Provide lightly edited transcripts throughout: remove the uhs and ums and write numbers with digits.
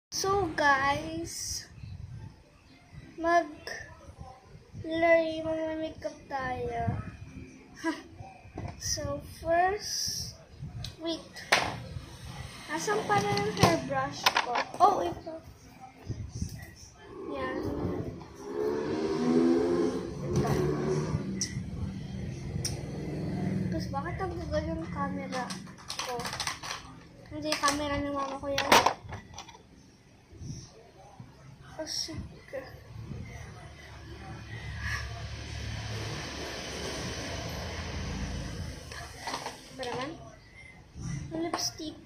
So guys, mag-makeup tayo. So first, wait. Asan pa na yung hairbrush ko? Oh, ito. Yan. Ito. Tapos bakit nabugal yung camera ko? Hindi, camera ni mama ko yan. Asik. Beraman? Lipstick.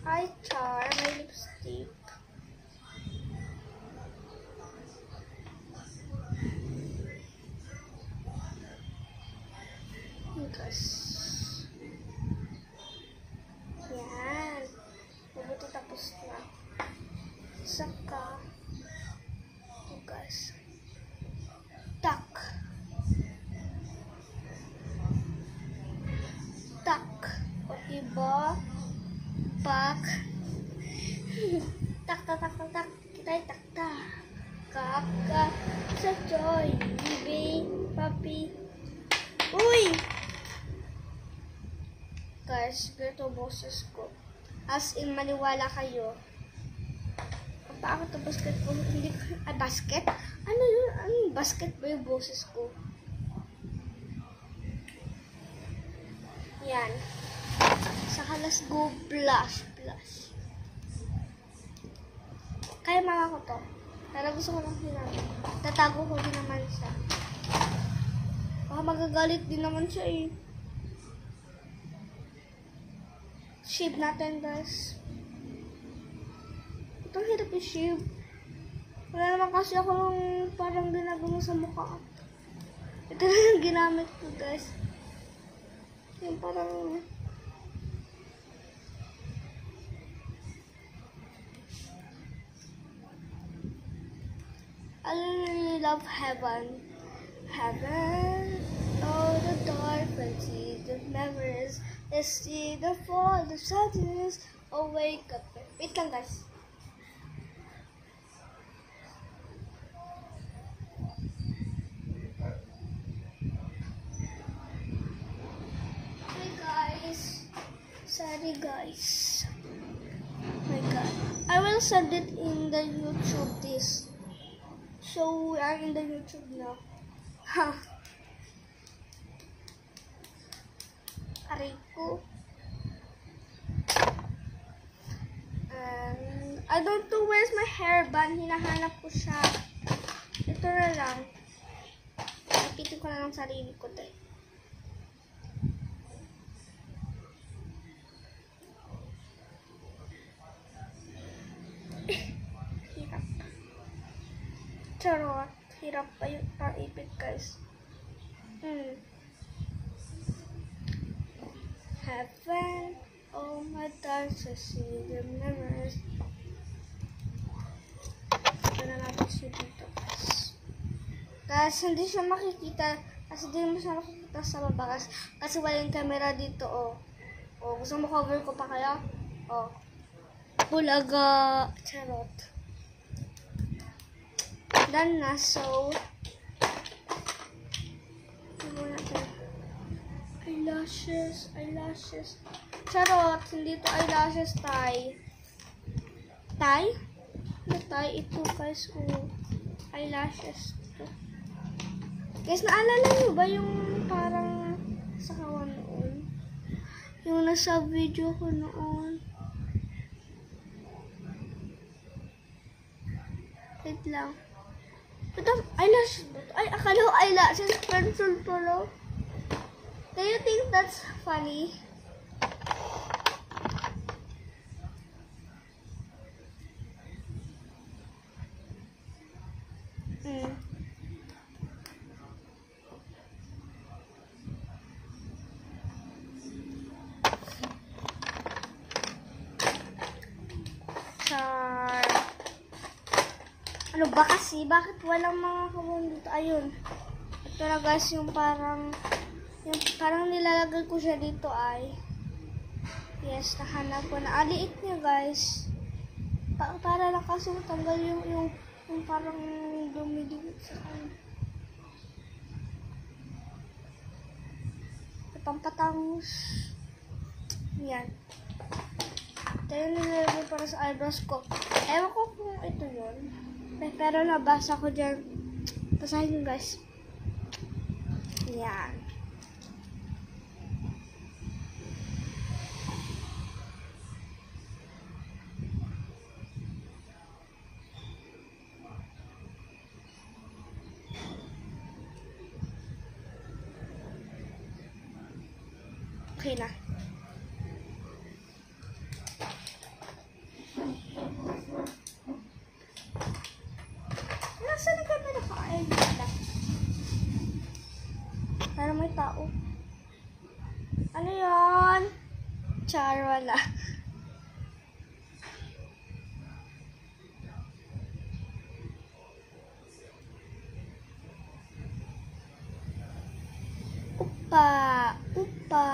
Eye char, may lipstick. Guys. Yan. Mabuti tapos na. Saka guys, tak o diba pak tak kita takta kakak sa joy bibi papi. Uy guys, ganito boses ko, as in maniwala kayo. Ako to basket ko, hindi basket? Ano yun? Ano yung basket ba yung boses ko? Yan. Saka let's go blush. Kaya mama ko to. Pero gusto ko lang hinagin. Tatago ko din naman siya. Baka magagalit din naman siya eh. Shape natin guys. Itong hirap i-shave. Wala naman kasi akong parang ginagawa sa mukha. Ito na yung ginamit ko guys. Yung parang I really love heaven. Oh the dark fancy, the memories, the sea, the fall, the sadness. Oh wake up. Wait lang guys. Sorry guys. Oh my god. I will send it in the YouTube this. So we are in the YouTube now. Ha. Aray ko. And I don't know where's my hairband. Hinahanap ko siya. Ito na lang. Napitin ko na lang sarili ko tayo. Charot, hirap pa yung ipit guys. Heaven, oh my dark, I see the memories. Ito na natin siya dito guys. Guys, hindi siya makikita. Kasi hindi mo siya makikita sa baba. Kasi wala yung camera dito, oh. Oh, gusto mo cover ko pa kaya? Oh. Bulaga. Charot. Done na, so eyelashes. Charot, hindi to eyelashes, tie. Ano tie? Ito guys, eyelashes to. Guys, naalala nyo ba yung parang sa kawan noon? Yung nasa video ko noon. Wait lang. Ito, eyelashes ba ito? Ay, akala ko eyelashes. Pencil pala. Do you think that's funny? Ano ba kasi? Bakit walang mga kawon dito? Ayun. Ito na guys, yung parang nilalagay ko siya dito ay. Yes, nahanap ko na. Aliit niya guys. para lang kaso tanggal yung parang dumidikit sa kanya. Pampatangos. Yan. Ito yung nilalagay para sa eyebrows ko. Ewan ko kung ito yun. Pero nabasa ko dyan. Basahin nyo guys. Yan. Okay na. Nasaan na kami naka-air na? Para may tao. Ano yun? Char, wala. Upa, upa,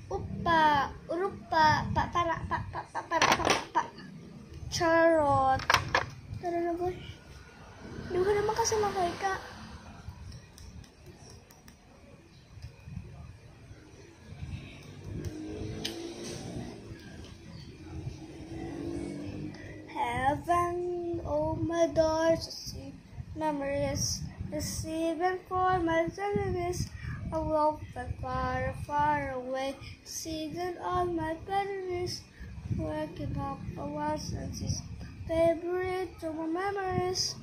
upa, urupa, para, charot. Tara na boy. Hindi ko naman kasi makaika. Heaven, oh my doors, see memories. Receiving for my tenderness, a world that far, far away, season all my bitterness, working up a once and his favorite to my memories,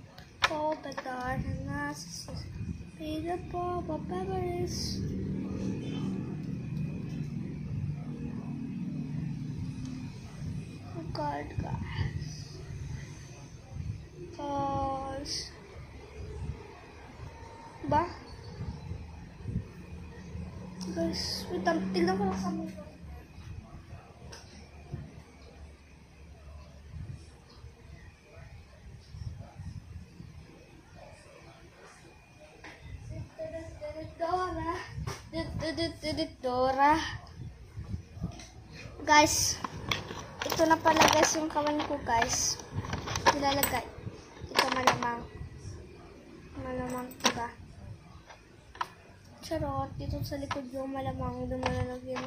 all the dark and narcissus, be the pop of memories. Oh God, guys. Ba? Guys, wait lang. Tignan ko lang sa mga. Dora. Guys, ito na pala guys yung kawan ko guys. Nilalagay. Ito malamang. Diba? Charot, dito sa likod yung malamang doon malalagyan.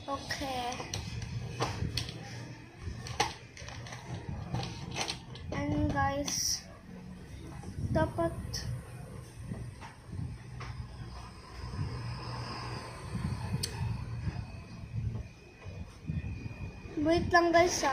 Okay. And guys, dapat wait lang guys